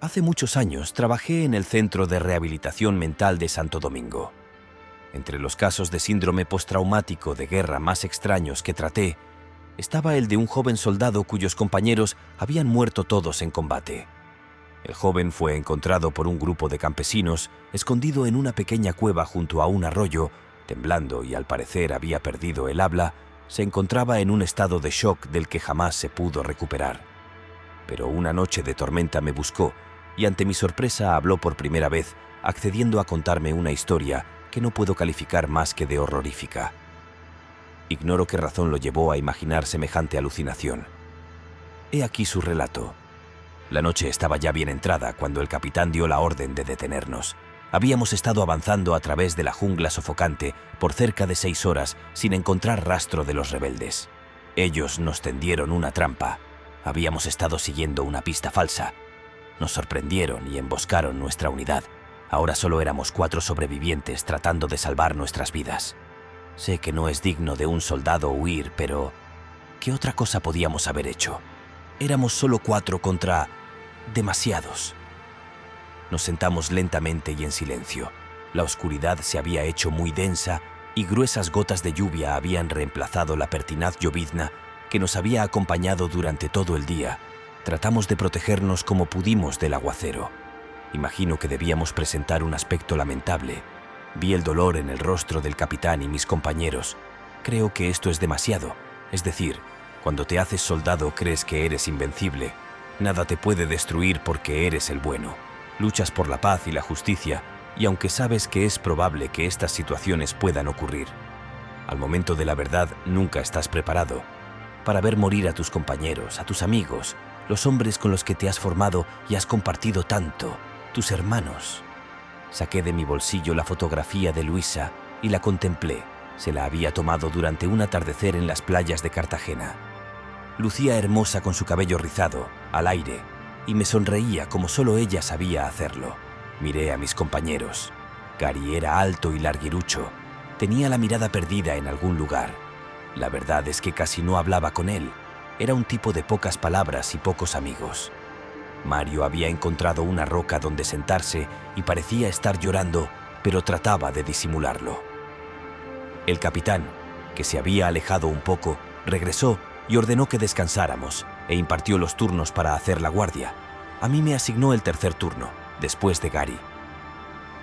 Hace muchos años trabajé en el Centro de Rehabilitación Mental de Santo Domingo. Entre los casos de síndrome postraumático de guerra más extraños que traté, estaba el de un joven soldado cuyos compañeros habían muerto todos en combate. El joven fue encontrado por un grupo de campesinos escondido en una pequeña cueva junto a un arroyo, temblando y al parecer había perdido el habla. Se encontraba en un estado de shock del que jamás se pudo recuperar. Pero una noche de tormenta me buscó y ante mi sorpresa habló por primera vez, accediendo a contarme una historia que no puedo calificar más que de horrorífica. Ignoro qué razón lo llevó a imaginar semejante alucinación. He aquí su relato. La noche estaba ya bien entrada cuando el capitán dio la orden de detenernos. Habíamos estado avanzando a través de la jungla sofocante por cerca de 6 horas sin encontrar rastro de los rebeldes. Ellos nos tendieron una trampa. Habíamos estado siguiendo una pista falsa. Nos sorprendieron y emboscaron nuestra unidad. Ahora solo éramos 4 sobrevivientes tratando de salvar nuestras vidas. Sé que no es digno de un soldado huir, pero ¿qué otra cosa podíamos haber hecho? Éramos solo 4 contra demasiados. Nos sentamos lentamente y en silencio. La oscuridad se había hecho muy densa y gruesas gotas de lluvia habían reemplazado la pertinaz llovizna que nos había acompañado durante todo el día. Tratamos de protegernos como pudimos del aguacero. Imagino que debíamos presentar un aspecto lamentable. Vi el dolor en el rostro del capitán y mis compañeros. Creo que esto es demasiado. Es decir, cuando te haces soldado crees que eres invencible. Nada te puede destruir porque eres el bueno. Luchas por la paz y la justicia, y aunque sabes que es probable que estas situaciones puedan ocurrir, al momento de la verdad nunca estás preparado para ver morir a tus compañeros, a tus amigos, los hombres con los que te has formado y has compartido tanto, tus hermanos. Saqué de mi bolsillo la fotografía de Luisa y la contemplé. Se la había tomado durante un atardecer en las playas de Cartagena. Lucía hermosa con su cabello rizado, al aire, y me sonreía como solo ella sabía hacerlo. Miré a mis compañeros. Gary era alto y larguirucho. Tenía la mirada perdida en algún lugar. La verdad es que casi no hablaba con él. Era un tipo de pocas palabras y pocos amigos. Mario había encontrado una roca donde sentarse y parecía estar llorando, pero trataba de disimularlo. El capitán, que se había alejado un poco, regresó y ordenó que descansáramos e impartió los turnos para hacer la guardia. A mí me asignó el tercer turno, después de Gary.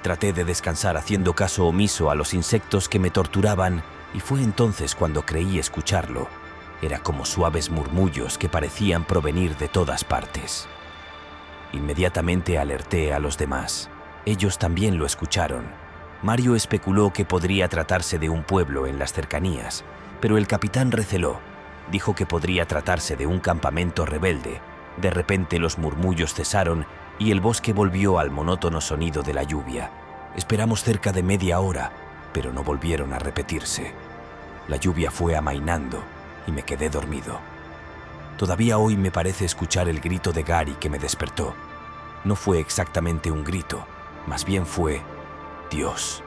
Traté de descansar haciendo caso omiso a los insectos que me torturaban y fue entonces cuando creí escucharlo. Era como suaves murmullos que parecían provenir de todas partes. Inmediatamente alerté a los demás. Ellos también lo escucharon. Mario especuló que podría tratarse de un pueblo en las cercanías, pero el capitán receló. Dijo que podría tratarse de un campamento rebelde. De repente los murmullos cesaron y el bosque volvió al monótono sonido de la lluvia. Esperamos cerca de media hora, pero no volvieron a repetirse. La lluvia fue amainando y me quedé dormido. Todavía hoy me parece escuchar el grito de Gary que me despertó. No fue exactamente un grito, más bien fue Dios.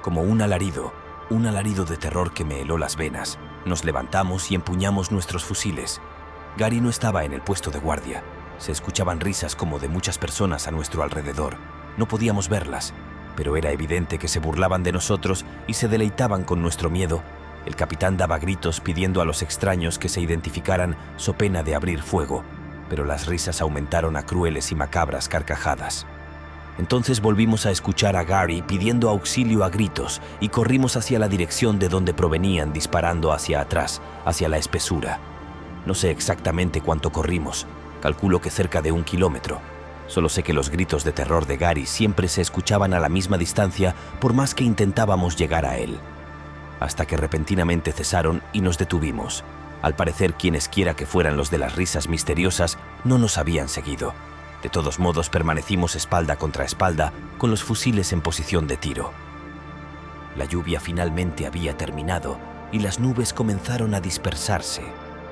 Como un alarido de terror que me heló las venas. Nos levantamos y empuñamos nuestros fusiles. Gary no estaba en el puesto de guardia. Se escuchaban risas como de muchas personas a nuestro alrededor. No podíamos verlas, pero era evidente que se burlaban de nosotros y se deleitaban con nuestro miedo. El capitán daba gritos pidiendo a los extraños que se identificaran so pena de abrir fuego, pero las risas aumentaron a crueles y macabras carcajadas. Entonces volvimos a escuchar a Gary pidiendo auxilio a gritos y corrimos hacia la dirección de donde provenían disparando hacia atrás, hacia la espesura. No sé exactamente cuánto corrimos, calculo que cerca de 1 kilómetro. Solo sé que los gritos de terror de Gary siempre se escuchaban a la misma distancia por más que intentábamos llegar a él. Hasta que repentinamente cesaron y nos detuvimos. Al parecer, quienesquiera que fueran los de las risas misteriosas no nos habían seguido. De todos modos, permanecimos espalda contra espalda, con los fusiles en posición de tiro. La lluvia finalmente había terminado y las nubes comenzaron a dispersarse.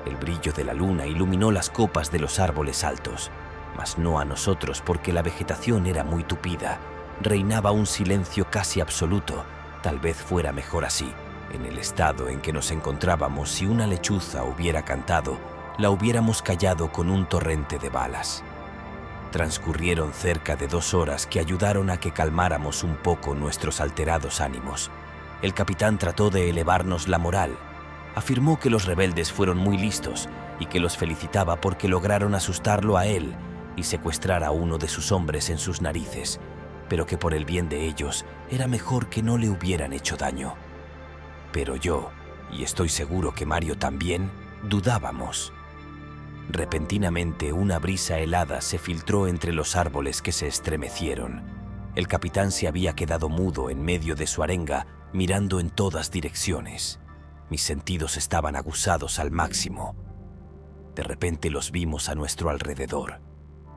El brillo de la luna iluminó las copas de los árboles altos, mas no a nosotros porque la vegetación era muy tupida. Reinaba un silencio casi absoluto. Tal vez fuera mejor así. En el estado en que nos encontrábamos, si una lechuza hubiera cantado, la hubiéramos callado con un torrente de balas. Transcurrieron cerca de 2 horas que ayudaron a que calmáramos un poco nuestros alterados ánimos. El capitán trató de elevarnos la moral. Afirmó que los rebeldes fueron muy listos y que los felicitaba porque lograron asustarlo a él y secuestrar a uno de sus hombres en sus narices, pero que por el bien de ellos era mejor que no le hubieran hecho daño. Pero yo, y estoy seguro que Mario también, dudábamos. Repentinamente una brisa helada se filtró entre los árboles que se estremecieron. El capitán se había quedado mudo en medio de su arenga, mirando en todas direcciones. Mis sentidos estaban aguzados al máximo. De repente los vimos a nuestro alrededor.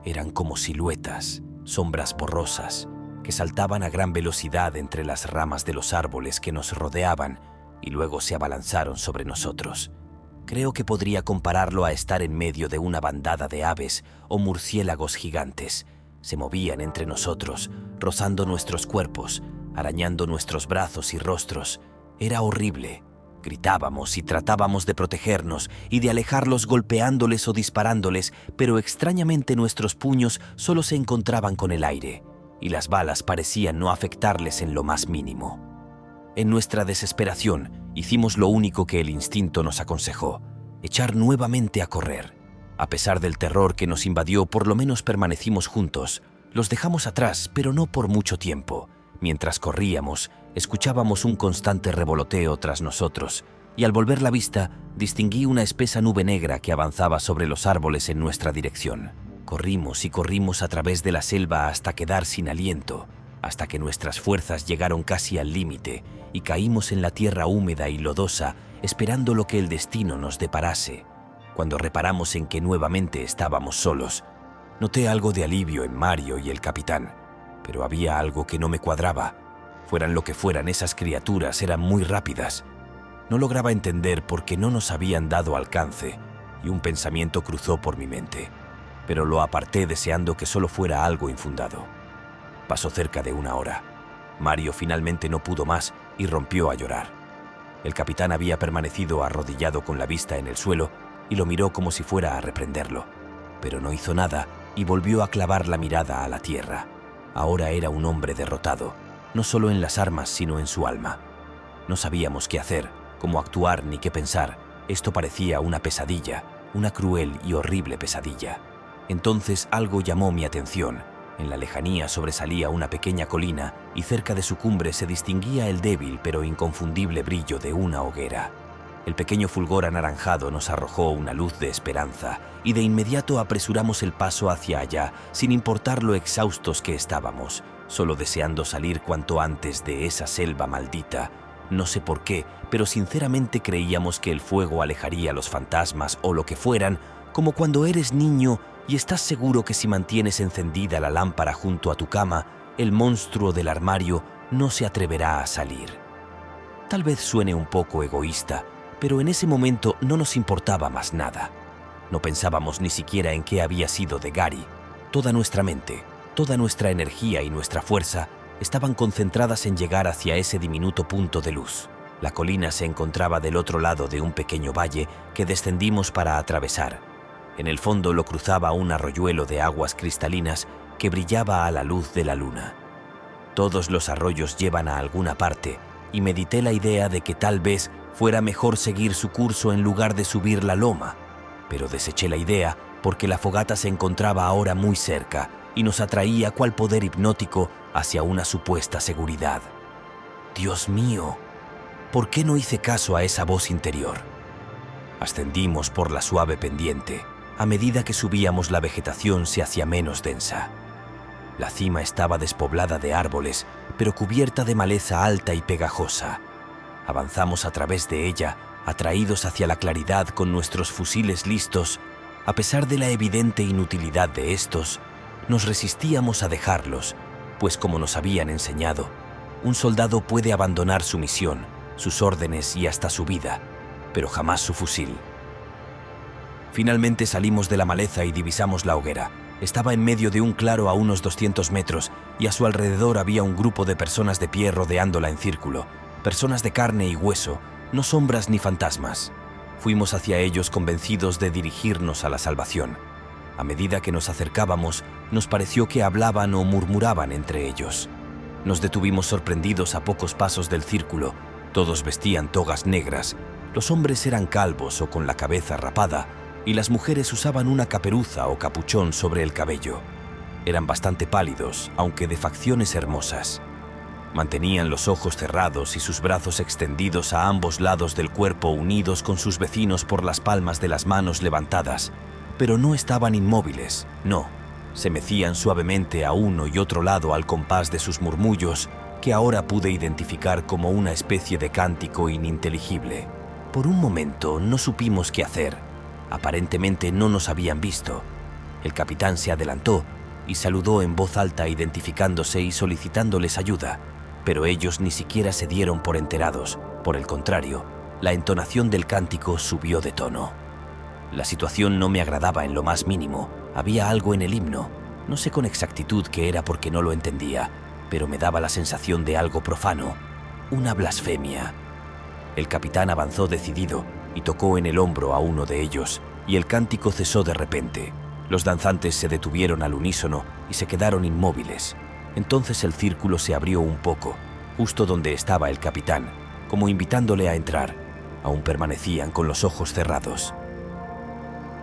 Eran como siluetas, sombras borrosas, que saltaban a gran velocidad entre las ramas de los árboles que nos rodeaban y luego se abalanzaron sobre nosotros. Creo que podría compararlo a estar en medio de una bandada de aves o murciélagos gigantes. Se movían entre nosotros, rozando nuestros cuerpos, arañando nuestros brazos y rostros. Era horrible. Gritábamos y tratábamos de protegernos y de alejarlos golpeándoles o disparándoles, pero extrañamente nuestros puños solo se encontraban con el aire, y las balas parecían no afectarles en lo más mínimo. En nuestra desesperación, hicimos lo único que el instinto nos aconsejó: echar nuevamente a correr. A pesar del terror que nos invadió, por lo menos permanecimos juntos. Los dejamos atrás, pero no por mucho tiempo. Mientras corríamos, escuchábamos un constante revoloteo tras nosotros, y al volver la vista, distinguí una espesa nube negra que avanzaba sobre los árboles en nuestra dirección. Corrimos y corrimos a través de la selva hasta quedar sin aliento, hasta que nuestras fuerzas llegaron casi al límite y caímos en la tierra húmeda y lodosa, esperando lo que el destino nos deparase. Cuando reparamos en que nuevamente estábamos solos, noté algo de alivio en Mario y el capitán, pero había algo que no me cuadraba. Fueran lo que fueran, esas criaturas eran muy rápidas. No lograba entender por qué no nos habían dado alcance, y un pensamiento cruzó por mi mente, pero lo aparté deseando que solo fuera algo infundado. Pasó cerca de 1 hora. Mario finalmente no pudo más y rompió a llorar. El capitán había permanecido arrodillado con la vista en el suelo y lo miró como si fuera a reprenderlo, pero no hizo nada y volvió a clavar la mirada a la tierra. Ahora era un hombre derrotado, no solo en las armas, sino en su alma. No sabíamos qué hacer, cómo actuar ni qué pensar. Esto parecía una pesadilla, una cruel y horrible pesadilla. Entonces algo llamó mi atención. En la lejanía sobresalía una pequeña colina y cerca de su cumbre se distinguía el débil pero inconfundible brillo de una hoguera. El pequeño fulgor anaranjado nos arrojó una luz de esperanza y de inmediato apresuramos el paso hacia allá, sin importar lo exhaustos que estábamos, solo deseando salir cuanto antes de esa selva maldita. No sé por qué, pero sinceramente creíamos que el fuego alejaría a los fantasmas o lo que fueran, como cuando eres niño y estás seguro que si mantienes encendida la lámpara junto a tu cama, el monstruo del armario no se atreverá a salir. Tal vez suene un poco egoísta, pero en ese momento no nos importaba más nada. No pensábamos ni siquiera en qué había sido de Gary. Toda nuestra mente, toda nuestra energía y nuestra fuerza estaban concentradas en llegar hacia ese diminuto punto de luz. La colina se encontraba del otro lado de un pequeño valle que descendimos para atravesar. En el fondo lo cruzaba un arroyuelo de aguas cristalinas que brillaba a la luz de la luna. Todos los arroyos llevan a alguna parte, y medité la idea de que tal vez fuera mejor seguir su curso en lugar de subir la loma, pero deseché la idea porque la fogata se encontraba ahora muy cerca y nos atraía cual poder hipnótico hacia una supuesta seguridad. Dios mío, ¿por qué no hice caso a esa voz interior? Ascendimos por la suave pendiente. A medida que subíamos, la vegetación se hacía menos densa. La cima estaba despoblada de árboles, pero cubierta de maleza alta y pegajosa. Avanzamos a través de ella, atraídos hacia la claridad con nuestros fusiles listos. A pesar de la evidente inutilidad de estos, nos resistíamos a dejarlos, pues como nos habían enseñado, un soldado puede abandonar su misión, sus órdenes y hasta su vida, pero jamás su fusil. Finalmente salimos de la maleza y divisamos la hoguera. Estaba en medio de un claro a unos 200 metros y a su alrededor había un grupo de personas de pie rodeándola en círculo. Personas de carne y hueso, no sombras ni fantasmas. Fuimos hacia ellos convencidos de dirigirnos a la salvación. A medida que nos acercábamos, nos pareció que hablaban o murmuraban entre ellos. Nos detuvimos sorprendidos a pocos pasos del círculo. Todos vestían togas negras. Los hombres eran calvos o con la cabeza rapada, y las mujeres usaban una caperuza o capuchón sobre el cabello. Eran bastante pálidos, aunque de facciones hermosas. Mantenían los ojos cerrados y sus brazos extendidos a ambos lados del cuerpo, unidos con sus vecinos por las palmas de las manos levantadas. Pero no estaban inmóviles, no. Se mecían suavemente a uno y otro lado al compás de sus murmullos, que ahora pude identificar como una especie de cántico ininteligible. Por un momento no supimos qué hacer. Aparentemente no nos habían visto. El capitán se adelantó y saludó en voz alta identificándose y solicitándoles ayuda, pero ellos ni siquiera se dieron por enterados. Por el contrario, la entonación del cántico subió de tono. La situación no me agradaba en lo más mínimo. Había algo en el himno. No sé con exactitud qué era porque no lo entendía, pero me daba la sensación de algo profano, una blasfemia. El capitán avanzó decidido y tocó en el hombro a uno de ellos, y el cántico cesó de repente. Los danzantes se detuvieron al unísono y se quedaron inmóviles. Entonces el círculo se abrió un poco, justo donde estaba el capitán, como invitándole a entrar. Aún permanecían con los ojos cerrados.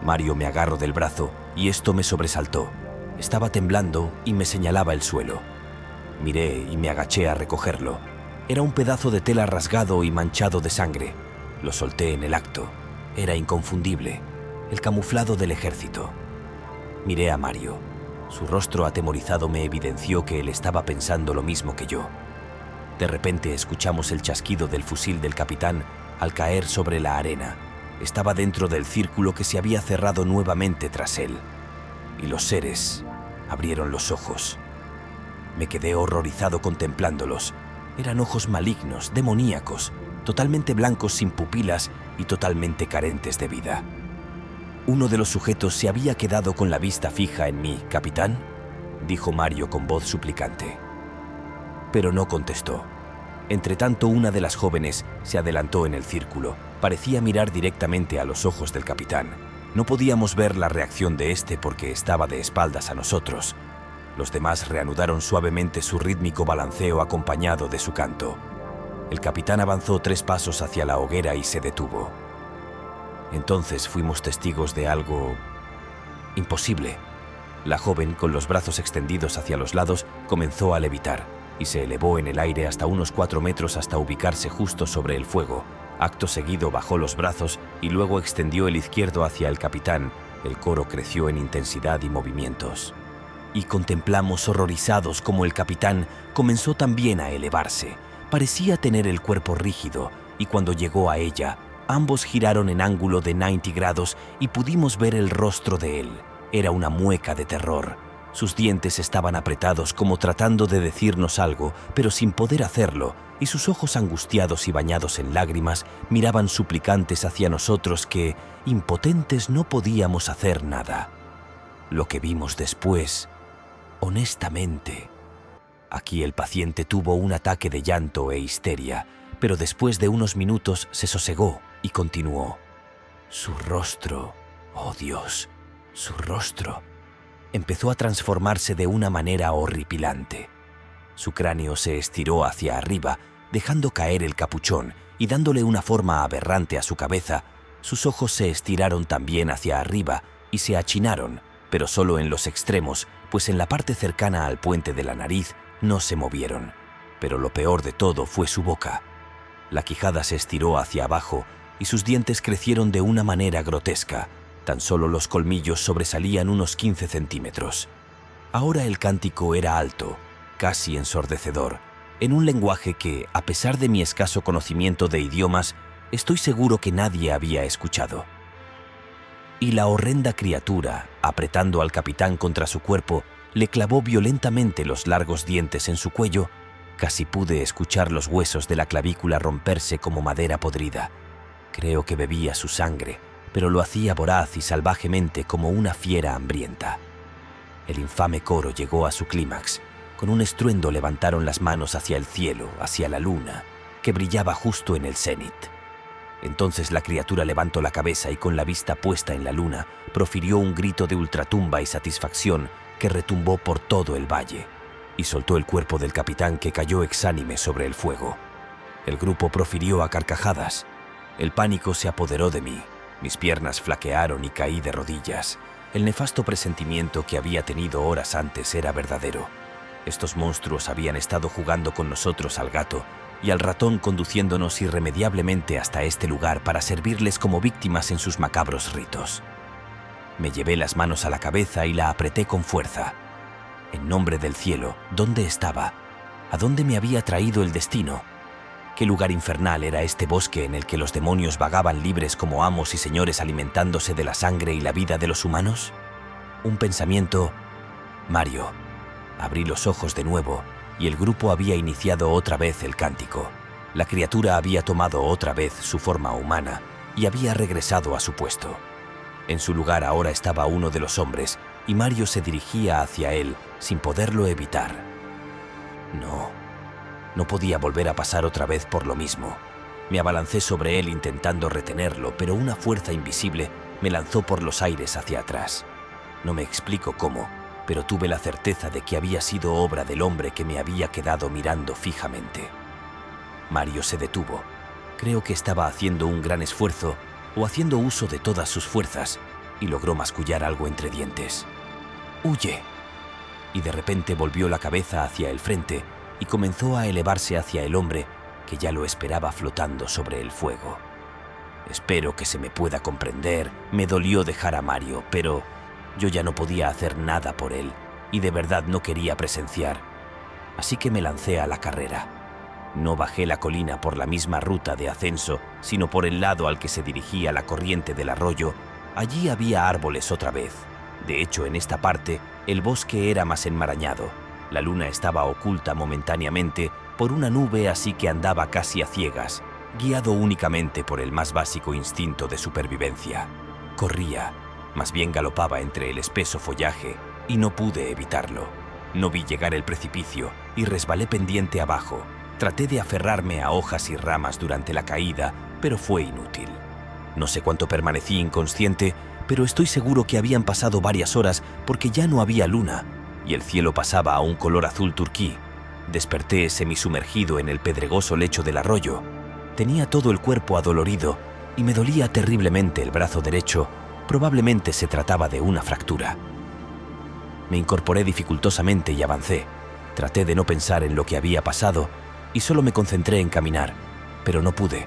Mario me agarró del brazo y esto me sobresaltó. Estaba temblando y me señalaba el suelo. Miré y me agaché a recogerlo. Era un pedazo de tela rasgado y manchado de sangre. Lo solté en el acto. Era inconfundible, el camuflado del ejército. Miré a Mario. Su rostro atemorizado me evidenció que él estaba pensando lo mismo que yo. De repente escuchamos el chasquido del fusil del capitán al caer sobre la arena. Estaba dentro del círculo que se había cerrado nuevamente tras él. Y los seres abrieron los ojos. Me quedé horrorizado contemplándolos. Eran ojos malignos, demoníacos, totalmente blancos sin pupilas y totalmente carentes de vida. Uno de los sujetos se había quedado con la vista fija en mí. «¿Capitán?», dijo Mario con voz suplicante. Pero no contestó. Entretanto, una de las jóvenes se adelantó en el círculo. Parecía mirar directamente a los ojos del capitán. No podíamos ver la reacción de este porque estaba de espaldas a nosotros. Los demás reanudaron suavemente su rítmico balanceo acompañado de su canto. El capitán avanzó 3 pasos hacia la hoguera y se detuvo. Entonces fuimos testigos de algo imposible. La joven, con los brazos extendidos hacia los lados, comenzó a levitar y se elevó en el aire hasta unos 4 metros hasta ubicarse justo sobre el fuego. Acto seguido bajó los brazos y luego extendió el izquierdo hacia el capitán. El coro creció en intensidad y movimientos. Y contemplamos horrorizados como el capitán comenzó también a elevarse. Parecía tener el cuerpo rígido y cuando llegó a ella, ambos giraron en ángulo de 90 grados y pudimos ver el rostro de él. Era una mueca de terror. Sus dientes estaban apretados como tratando de decirnos algo, pero sin poder hacerlo, y sus ojos angustiados y bañados en lágrimas miraban suplicantes hacia nosotros que, impotentes, no podíamos hacer nada. Lo que vimos después, honestamente... Aquí el paciente tuvo un ataque de llanto e histeria, pero después de unos minutos se sosegó y continuó. Su rostro, oh Dios, su rostro, empezó a transformarse de una manera horripilante. Su cráneo se estiró hacia arriba, dejando caer el capuchón y dándole una forma aberrante a su cabeza. Sus ojos se estiraron también hacia arriba y se achinaron, pero solo en los extremos, pues en la parte cercana al puente de la nariz no se movieron. Pero lo peor de todo fue su boca. La quijada se estiró hacia abajo y sus dientes crecieron de una manera grotesca. Tan solo los colmillos sobresalían unos 15 centímetros. Ahora el cántico era alto, casi ensordecedor, en un lenguaje que, a pesar de mi escaso conocimiento de idiomas, estoy seguro que nadie había escuchado. Y la horrenda criatura, apretando al capitán contra su cuerpo, le clavó violentamente los largos dientes en su cuello. Casi pude escuchar los huesos de la clavícula romperse como madera podrida. Creo que bebía su sangre, pero lo hacía voraz y salvajemente como una fiera hambrienta. El infame coro llegó a su clímax. Con un estruendo levantaron las manos hacia el cielo, hacia la luna, que brillaba justo en el cenit. Entonces la criatura levantó la cabeza y con la vista puesta en la luna, profirió un grito de ultratumba y satisfacción que retumbó por todo el valle y soltó el cuerpo del capitán, que cayó exánime sobre el fuego. El grupo profirió a carcajadas. El pánico se apoderó de mí. Mis piernas flaquearon y caí de rodillas. El nefasto presentimiento que había tenido horas antes era verdadero. Estos monstruos habían estado jugando con nosotros al gato y al ratón, conduciéndonos irremediablemente hasta este lugar para servirles como víctimas en sus macabros ritos. Me llevé las manos a la cabeza y la apreté con fuerza. En nombre del cielo, ¿dónde estaba? ¿A dónde me había traído el destino? ¿Qué lugar infernal era este bosque en el que los demonios vagaban libres como amos y señores, alimentándose de la sangre y la vida de los humanos? Un pensamiento... Mario. Abrí los ojos de nuevo y el grupo había iniciado otra vez el cántico. La criatura había tomado otra vez su forma humana y había regresado a su puesto. En su lugar ahora estaba uno de los hombres y Mario se dirigía hacia él sin poderlo evitar. No podía volver a pasar otra vez por lo mismo. Me abalancé sobre él intentando retenerlo, pero una fuerza invisible me lanzó por los aires hacia atrás. No me explico cómo, pero tuve la certeza de que había sido obra del hombre que me había quedado mirando fijamente. Mario se detuvo. Creo que estaba haciendo un gran esfuerzo o haciendo uso de todas sus fuerzas y logró mascullar algo entre dientes. ¡Huye! Y de repente volvió la cabeza hacia el frente y comenzó a elevarse hacia el hombre, que ya lo esperaba flotando sobre el fuego. Espero que se me pueda comprender. Me dolió dejar a Mario, pero yo ya no podía hacer nada por él y de verdad no quería presenciar. Así que me lancé a la carrera. No bajé la colina por la misma ruta de ascenso, sino por el lado al que se dirigía la corriente del arroyo. Allí había árboles otra vez. De hecho, en esta parte, el bosque era más enmarañado. La luna estaba oculta momentáneamente por una nube, así que andaba casi a ciegas, guiado únicamente por el más básico instinto de supervivencia. Corría, más bien galopaba entre el espeso follaje, y no pude evitarlo. No vi llegar el precipicio y resbalé pendiente abajo. Traté de aferrarme a hojas y ramas durante la caída, pero fue inútil. No sé cuánto permanecí inconsciente, pero estoy seguro que habían pasado varias horas porque ya no había luna y el cielo pasaba a un color azul turquí. Desperté semisumergido en el pedregoso lecho del arroyo. Tenía todo el cuerpo adolorido y me dolía terriblemente el brazo derecho. Probablemente se trataba de una fractura. Me incorporé dificultosamente y avancé. Traté de no pensar en lo que había pasado y solo me concentré en caminar, pero no pude.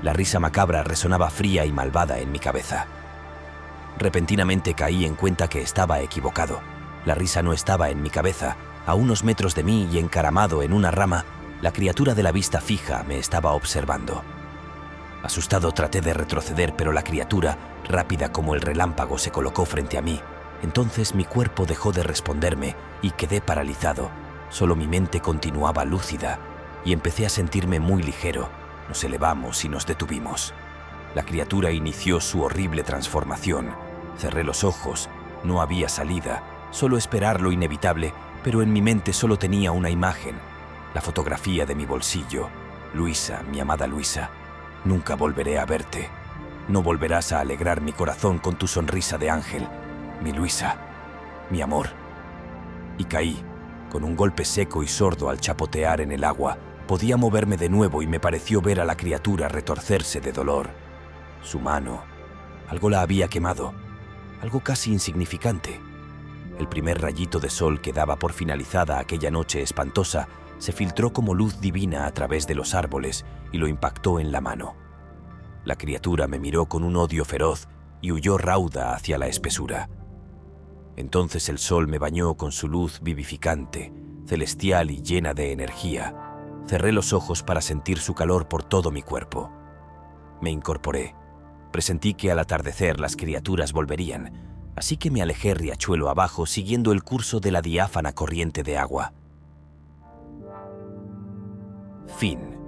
La risa macabra resonaba fría y malvada en mi cabeza. Repentinamente caí en cuenta que estaba equivocado. La risa no estaba en mi cabeza. A unos metros de mí y encaramado en una rama, la criatura de la vista fija me estaba observando. Asustado traté de retroceder, pero la criatura, rápida como el relámpago, se colocó frente a mí. Entonces mi cuerpo dejó de responderme y quedé paralizado. Solo mi mente continuaba lúcida y empecé a sentirme muy ligero. Nos elevamos y nos detuvimos. La criatura inició su horrible transformación. Cerré los ojos. No había salida, solo esperar lo inevitable, pero en mi mente solo tenía una imagen, la fotografía de mi bolsillo. Luisa, mi amada Luisa, nunca volveré a verte. No volverás a alegrar mi corazón con tu sonrisa de ángel. Mi Luisa, mi amor. Y caí, con un golpe seco y sordo al chapotear en el agua. Podía moverme de nuevo y me pareció ver a la criatura retorcerse de dolor. Su mano, algo la había quemado, algo casi insignificante. El primer rayito de sol que daba por finalizada aquella noche espantosa se filtró como luz divina a través de los árboles y lo impactó en la mano. La criatura me miró con un odio feroz y huyó rauda hacia la espesura. Entonces el sol me bañó con su luz vivificante, celestial y llena de energía. Cerré los ojos para sentir su calor por todo mi cuerpo. Me incorporé. Presentí que al atardecer las criaturas volverían, así que me alejé riachuelo abajo siguiendo el curso de la diáfana corriente de agua. Fin.